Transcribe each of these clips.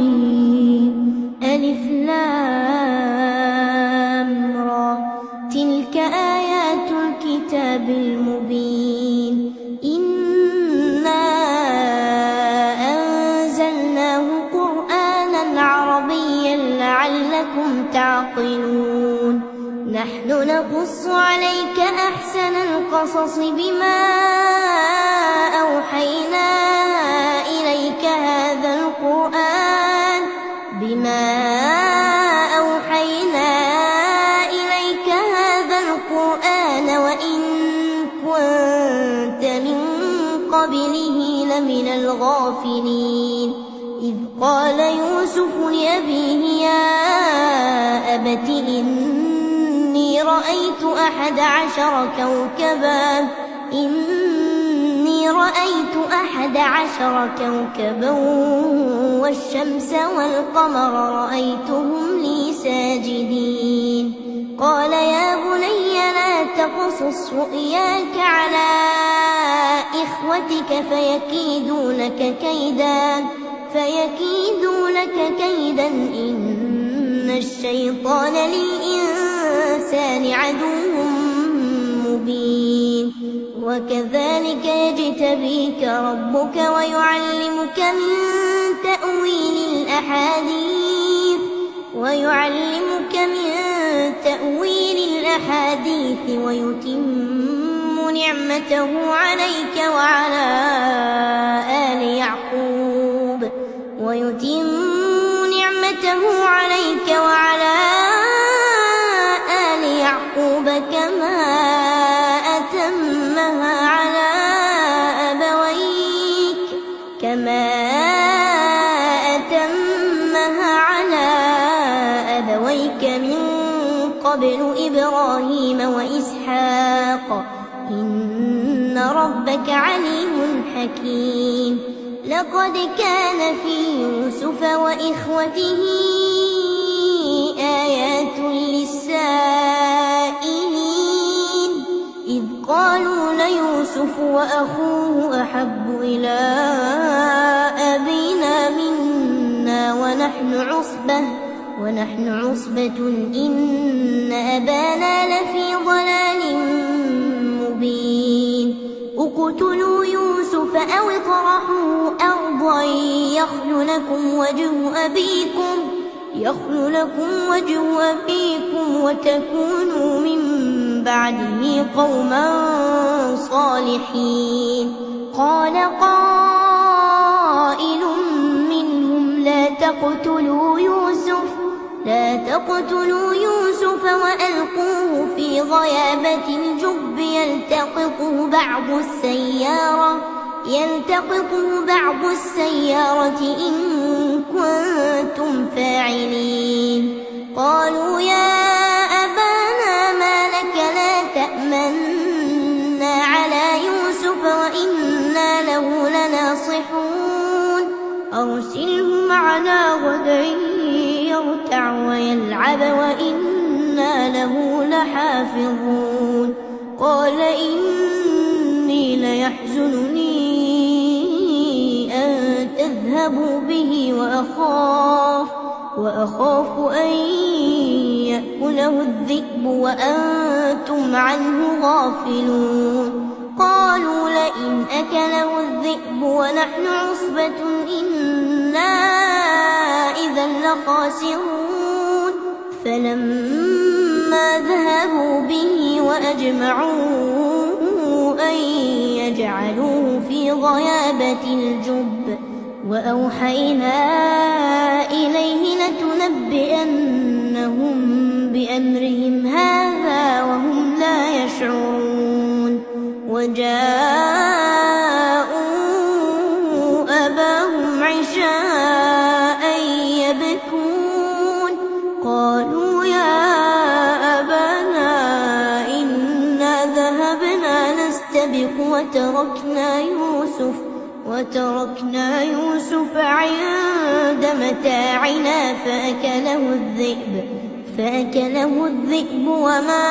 الرحيم. ألف لام را، تلك آيات الكتاب المبين. إنا أنزلناه قرآنا عربيا لعلكم تعقلون. نحن نقص عليك أحسن القصص بما أوحينا إليك هذا القرآن وإن كنت من قبله لمن الغافلين. إذ قال يوسف لأبيه يا أبت إني رأيت 11 كوكبا والشمس والقمر رأيتهم لي ساجدين. قال يا بني لا تقصص رؤياك على إخوتك فيكيدوا لك كيدا إن الشيطان للإنسان عدو مبين. وكذلك يجتبيك ربك ويعلمك من تأويل الأحاديث ويتم نعمته عليك وعلى آل يعقوب كما أتمها على أبويك من قبل إبراهيم وإسحاق إن ربك عليم حكيم. لقد كان في يوسف وإخوته آيات للسائلين إذ قالوا ليوسف وأخوه أحب إلى أبينا منا ونحن عصبة إن أبانا لفي ضلال مبين. اقتلوا يوسف أو اطرحوه أرضا يخل لكم وجه أبيكم وتكونوا من بعده قوما صالحين. قال قائل منهم لا تقتلوا يوسف وألقوه في غيابة الجب يلتقطه بعض السيارة إن كنتم فاعلين. قالوا يا أبانا ما لك لا تأمنا على يوسف وإنا له لناصحون. أرسله معنا غدا يرتع ويلعب وإنا له لحافظون. قال إني ليحزنني أن تذهبوا به وأخاف أن يأكله الذئب وأنتم عنه غافلون. قالوا لئن أكله الذئب ونحن عصبة إنا إذا لخاسرون. فلما ذهبوا به وأجمعوا أن يجعلوه في غيابة الجب وأوحينا إليه لتنبئنهم بأمرهم هذا وهم لا يشعرون. وجاءوا أباهم عشاء يبكون. قالوا يا أبانا إنا ذهبنا نستبق وتركنا يوسف عند متاعنا فأكله الذئب وما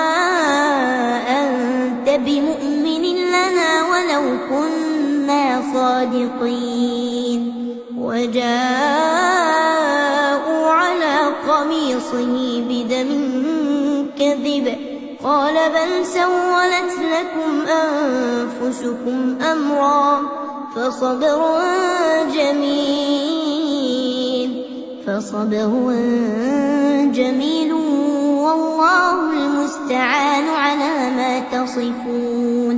أنت بمؤمن لنا ولو كنا صادقين. وجاء قميصه بدم كذب قال بل سولت لكم أنفسكم أمرا فصبر جميل والله المستعان على ما تصفون.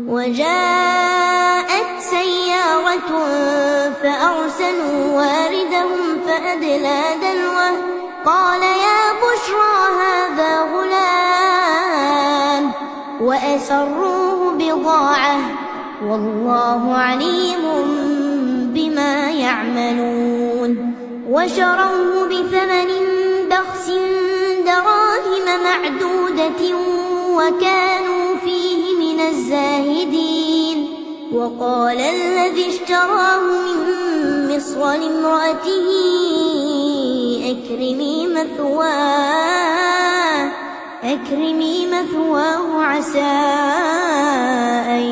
وجاءت سيارة فأرسلوا واردهم فأدلى دلوه قال يا بشرى هذا غلام وأسروه بضاعة والله عليم بما يعملون. وشروه بثمن بخس دراهم معدودة وكانوا فيه من الزاهدين. وقال الذي اشتراه من مصر لامرأته أكرمي مثواه عسى أن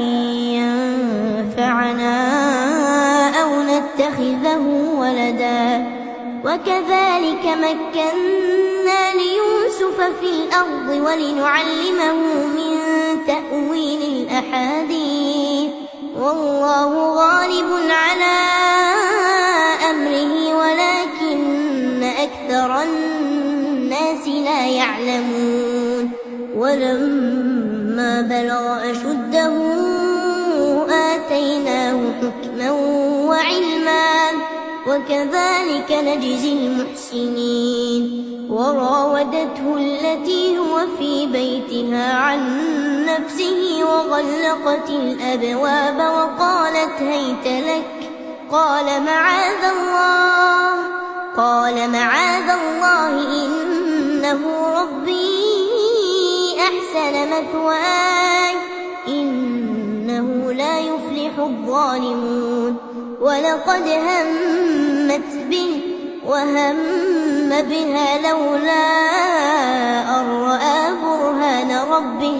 ينفعنا أو نتخذه ولدا وكذلك مكنا ليوسف في الأرض ولنعلمه من تأويل الأحاديث والله غالب على أمره ولكن أكثر الناس لا يعلمون. ولما بلغ أشده آتيناه حكما وعلما وكذلك نجزي المحسنين. وراودته التي هو في بيتها عن نفسه وغلقت الأبواب وقالت هيت لك قال معاذ الله إنه ربي أحسن مثواي إنه لا يفلح الظالمون. ولقد همت به وهم بها لولا أن رأى برهان ربه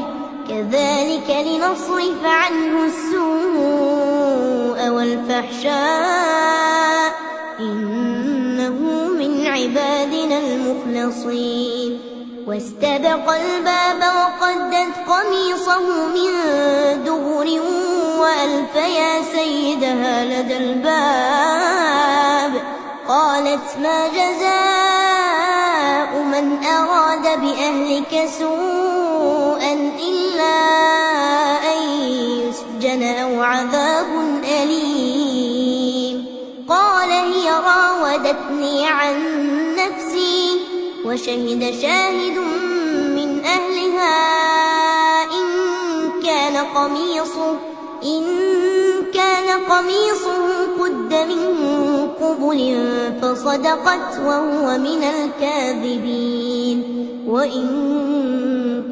كذلك لنصرف عنه السوء والفحشاء إنه من عبادنا المخلصين. واستبق الباب وقدت قميصه من دبر وألف يا سيدها لدى الباب قالت ما جزاء من أراد بأهلك سوءا إلا أن يسجن أو عذاب أليم. قال هي راودتني عن نفسي وشهد شاهد من أهلها إن كان قميصه قد من قبل فصدقت وهو من الكاذبين وإن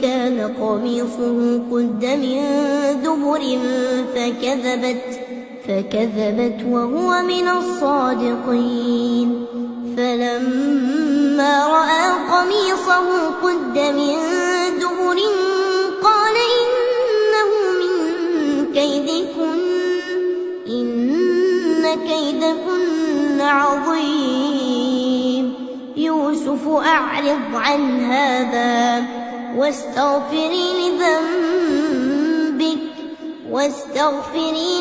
كان قميصه قد من دبر فكذبت وهو من الصادقين. فلما رأى قميصه قد من دبر قال إنه من كيدكن إن كيدكن عظيم. يوسف أعرض عن هذا واستغفري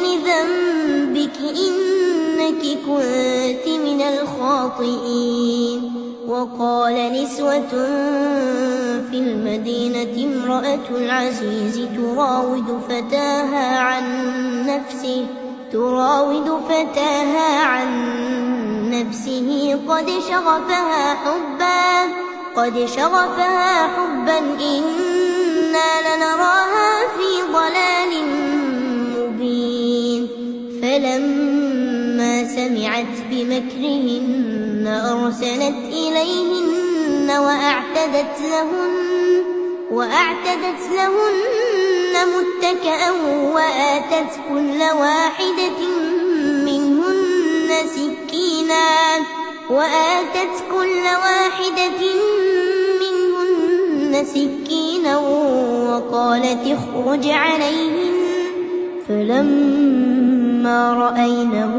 لذنبك إنك كنت من الخاطئين. وقال نسوة في المدينة امرأة العزيز تراود فتاها عن نفسه قد شغفها حبا إنا لنراها في ضلال مبين. فلما سمعت بمكرهن أرسلت إليهن وأعتدت لهن متكئا وآتت كل واحدة منهن سكينا وقالت اخرج عليهن. فلما رأينه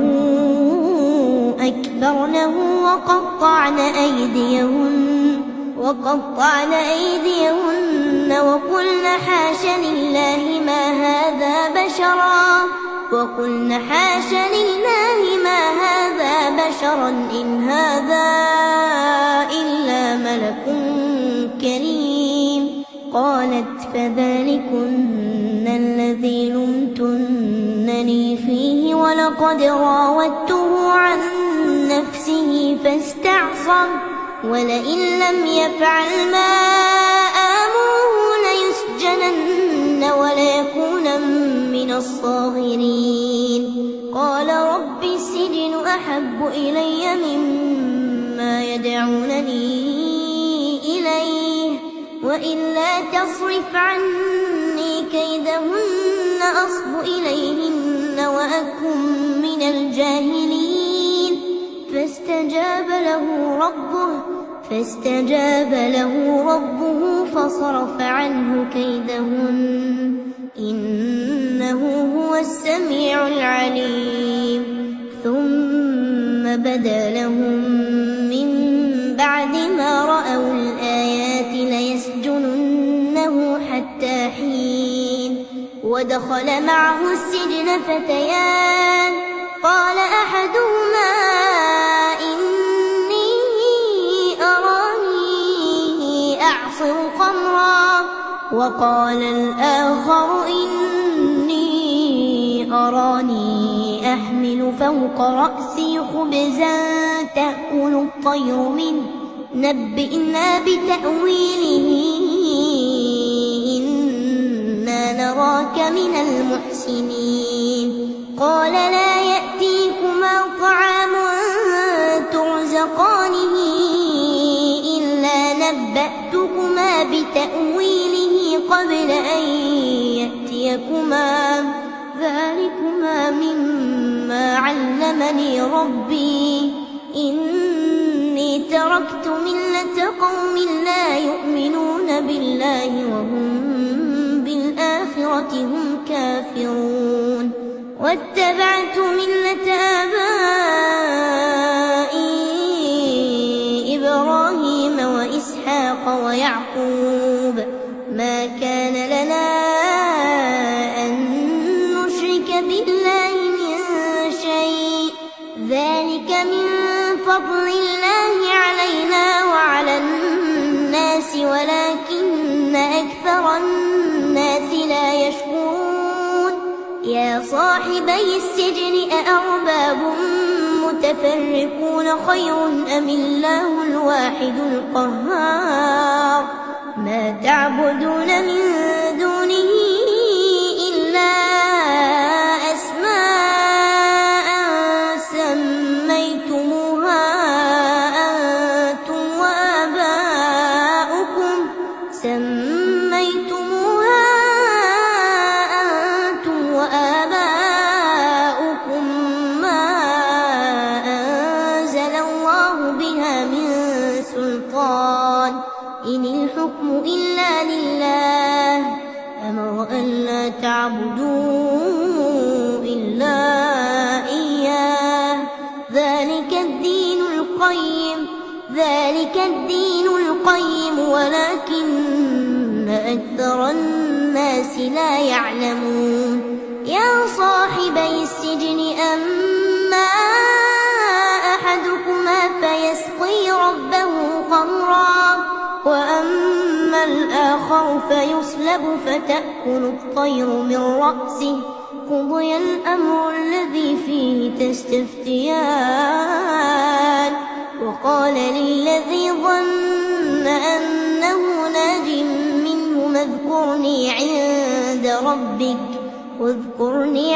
أكبرنه وقطعن أيديهن وقطعن أيديهن وقلن حاش لله ما هذا بشرا إن هذا إلا ملك كريم. قالت فذلكن الذي لمتنني فيه ولقد راودته عن نفسه فاستعصم ولئن لم يفعل ما آمره ليسجنن وليكون من الصاغرين. قال رب السجن أحب إلي مما يدعونني إليه وإلا تصرف عني كيدهن أصب إليهن وأكن من الجاهلين. فاستجاب له ربه فصرف عنه كيدهن إنه هو السميع العليم. ثم بدا لهم من بعد ما رأوا الآيات ليسجننه حتى حين. ودخل معه السجن فتيان قال أحدهما إني أراني أعصر خمرا وقال الآخر إني أراني أحمل فوق رأسي خبزا تأكل الطير منه نبئنا بتأويله إنا نراك من المحسنين. قال لا يأتيكما طعام ترزقانه إلا نبأتكما بتأويله قبل أن يأتيكما ذلكما مما علمني ربي إني تركت ملة قوم لا يؤمنون بالله وهم بالآخرة هم كافرون واتبعت ملة آبائي إبراهيم وإسحاق ويعقوب ما كان لنا أن نشرك بالله من شيء ذلك من فضل الله علينا وعلى الناس ولكن أكثر الناس لا يشكرون. يا صاحبي السجن أأرباب متفرقون خير أم الله الواحد القهار. ما تعبدون من دونه إلا أسماء سميتموها أنتم وآباؤكم ما أنزل الله بها من سلطان إن الحكم إلا لله أمر ألا تعبدوا إلا إياه ذلك الدين القيم ولكن أكثر الناس لا يعلمون. يا صاحبي السجن أما أحدكما فيسقي ربه خمرا وأما الآخر فيصلب فتأكل الطير من رأسه قضي الأمر الذي فيه تستفتيان. وقال للذي ظن أنه ناج منهما اذكرني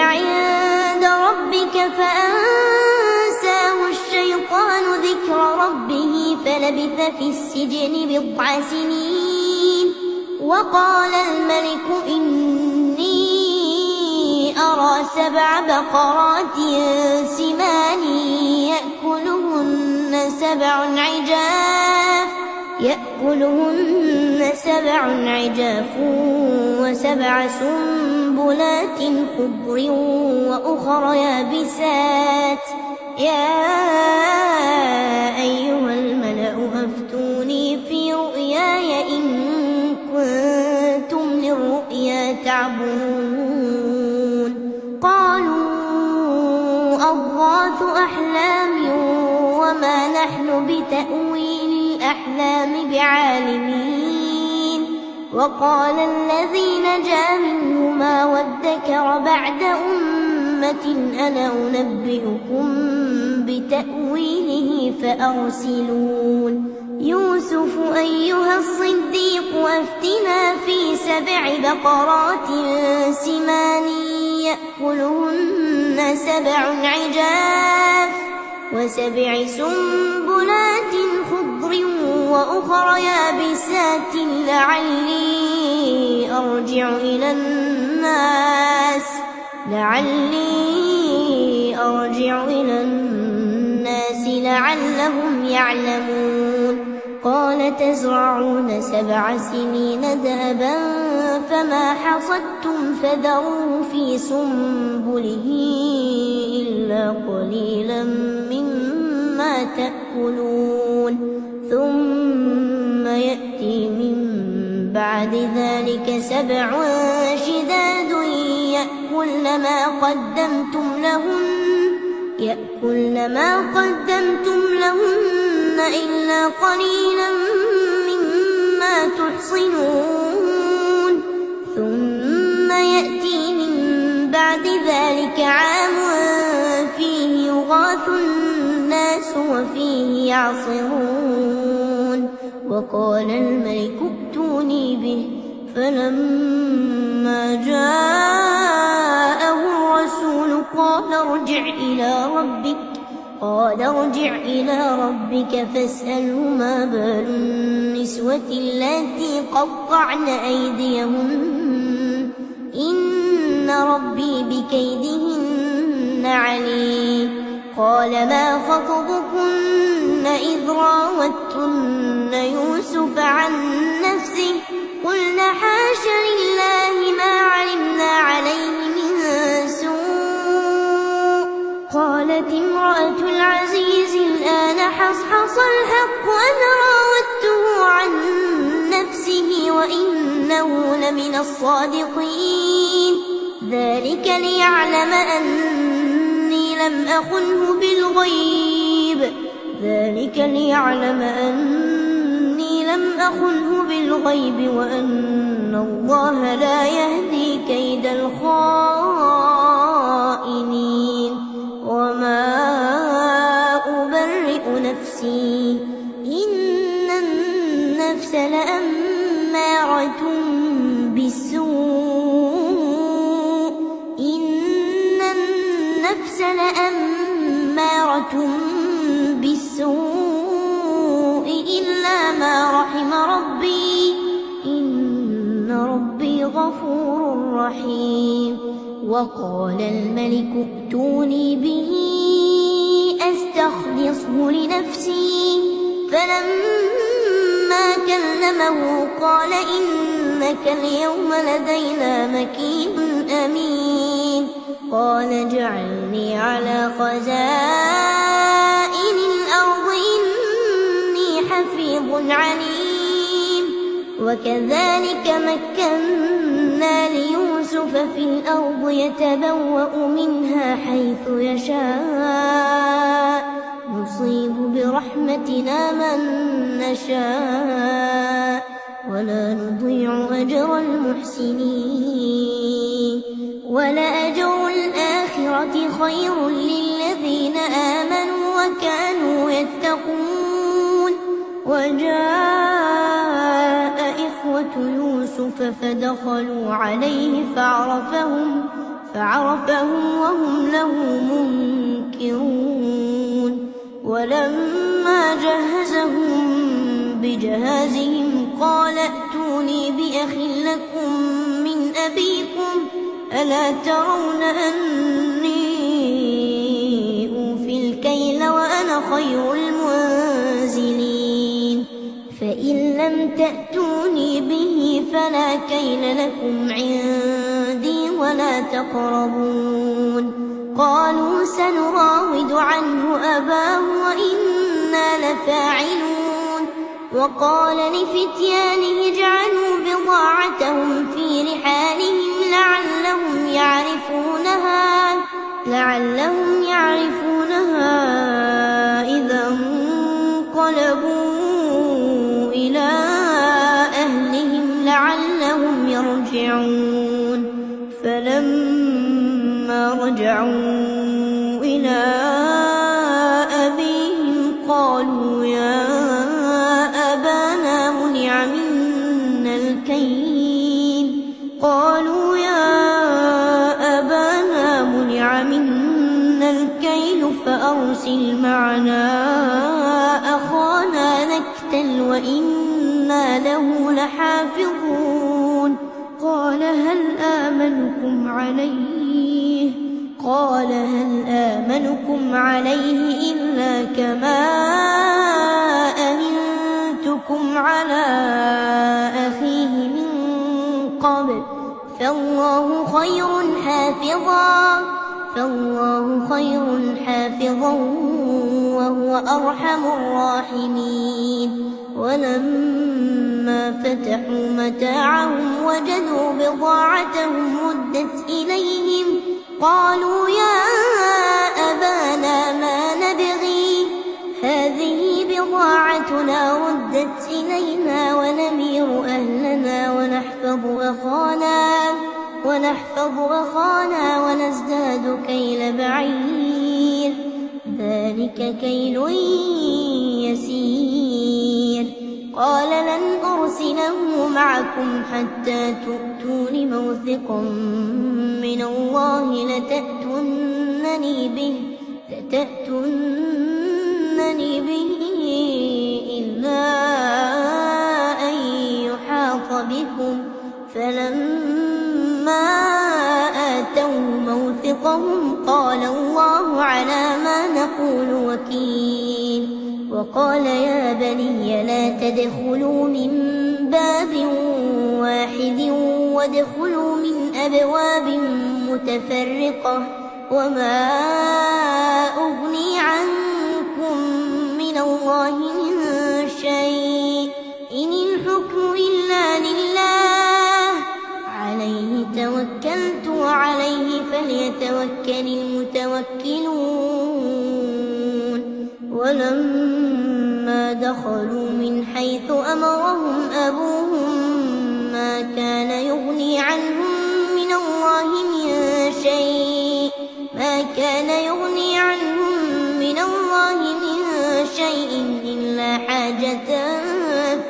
عند ربك فأنساه الشيطان ذكر ربه فلبث في السجن بضع سنين. وقال الملك إني أرى 7 بقرات سمان يأكلهن 7 عجاف و7 سنبلات خضر وأخر يابسات. يا أيها الملأ أفتوني في رؤيا يلعبون قالوا أضغاث أحلام وما نحن بتأويل الأحلام بعالمين وقال الذي نجا منهما وادكر بعد أمة أنا أنبئكم بتأويله فأرسلون يوسف أيها الصديق أفتنا في 7 بقرات سمان يأكلهن 7 عجاف و7 سنبلات خضر وأخر يابسات لعلي أرجع إلى الناس لعلهم يعلمون قال تزرعون 7 سنين دأبا فما حصدتم فذروه في سنبله إلا قليلا مما تأكلون ثم يأتي من بعد ذلك 7 شداد يأكلن ما قدمتم لهن إلا قليلا مما تحصنون ثم يأتي من بعد ذلك عام فيه يغاث الناس وفيه يعصرون وقال الملك ائتوني به فلما جاءه الرسول قال ارجع إلى ربك فاسأله ما بال النسوة اللاتي قطعن أيديهن إن ربي بكيدهن عليم قال ما خطبكن إذ راوتن يوسف عن نفسه قلنا حاش لله ما علمنا عليه من سوء قالت امرأة العزيز الآن حصحص الحق أنا راودته عن نفسه وإنه لمن الصادقين ذلك ليعلم أني لم أخنه بالغيب وأن الله لا يهدي كيد الخائنين وما أبرئ نفسي إن النفس لأمارة بالسوء إلا ما رحم ربي إن ربي غفور رحيم وقال الملك ائتوني به أستخلصه لنفسي فلما كلمه قال إنك اليوم لدينا مكين أمين قال اجعلني على خزائن الأرض إني حفيظ عليم وكذلك مكنا ليوسف في الأرض يتبوأ منها حيث يشاء نصيب برحمتنا من نشاء ولا نضيع أجر المحسنين ولأجر الآخرة خير للذين آمنوا وكانوا يتقون وجاء إخوة يوسف فدخلوا عليه فعرفهم وهم له منكرون ولما جهزهم بجهازهم قال ائتوني بأخ لكم من أبيكم ألا ترون أني أوفي الكيل وأنا خير المنزلين فإن لم تأتوني به فلا كيل لكم عندي ولا تقربون قالوا سنراود عنه أباه وإنا لفاعلون وقال لفتيانه اجعلوا بضاعتهم في رحالهم لعلهم يعرفونها إذا انقلبوا إلى أهلهم لعلهم يرجعون فلما رجعوا إلى أبيهم قالوا يا أبانا منع منا الكيل فأرسل معنا أخانا نكتل وإنا له لحافظون قال هل آمنكم عليه إلا كما أمنتكم على أخيه من قبل فالله خير حافظا وهو أرحم الراحمين ولما فتحوا متاعهم وجدوا بضاعتهم ردت إليهم قالوا يا أبانا ما نبغي هذه بضاعتنا ردت إلينا ونمير أهلنا ونحفظ أخانا ونزداد كيل بعير ذلك كيل يسير قال لن أرسله معكم حتى تؤتون موثقا من الله لتأتونني به إلا أن يحاط بكم فلما آتوا موثقهم قال الله على ما نقول وكيل وقال يا بني لا تدخلوا من باب واحد وادخلوا من أبواب متفرقة وما أغني عنكم من الله من شيء إن الحكم إلا لله عليه توكلت وعليه فليتوكل المتوكلون ولما دخلوا من حيث أمرهم أبوهم ما كان يغني عنهم من الله من شيء إلا حاجة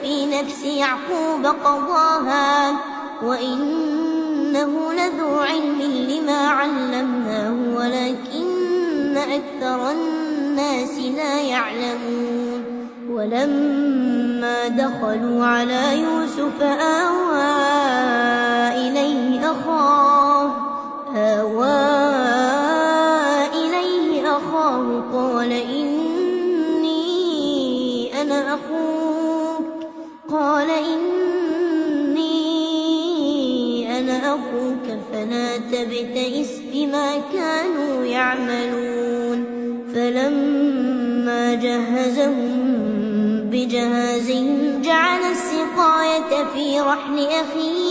في نفس يعقوب قضاها وإنه لذو علم لما علمناه ولكن أكثر الناس لا يعلمون ولما دخلوا على يوسف آوى إليه أخاه قال إني أنا أخوك فلا تبتئس بما كانوا يعملون فلما جهزهم بجهازهم جعل السقاية في رحل أخيه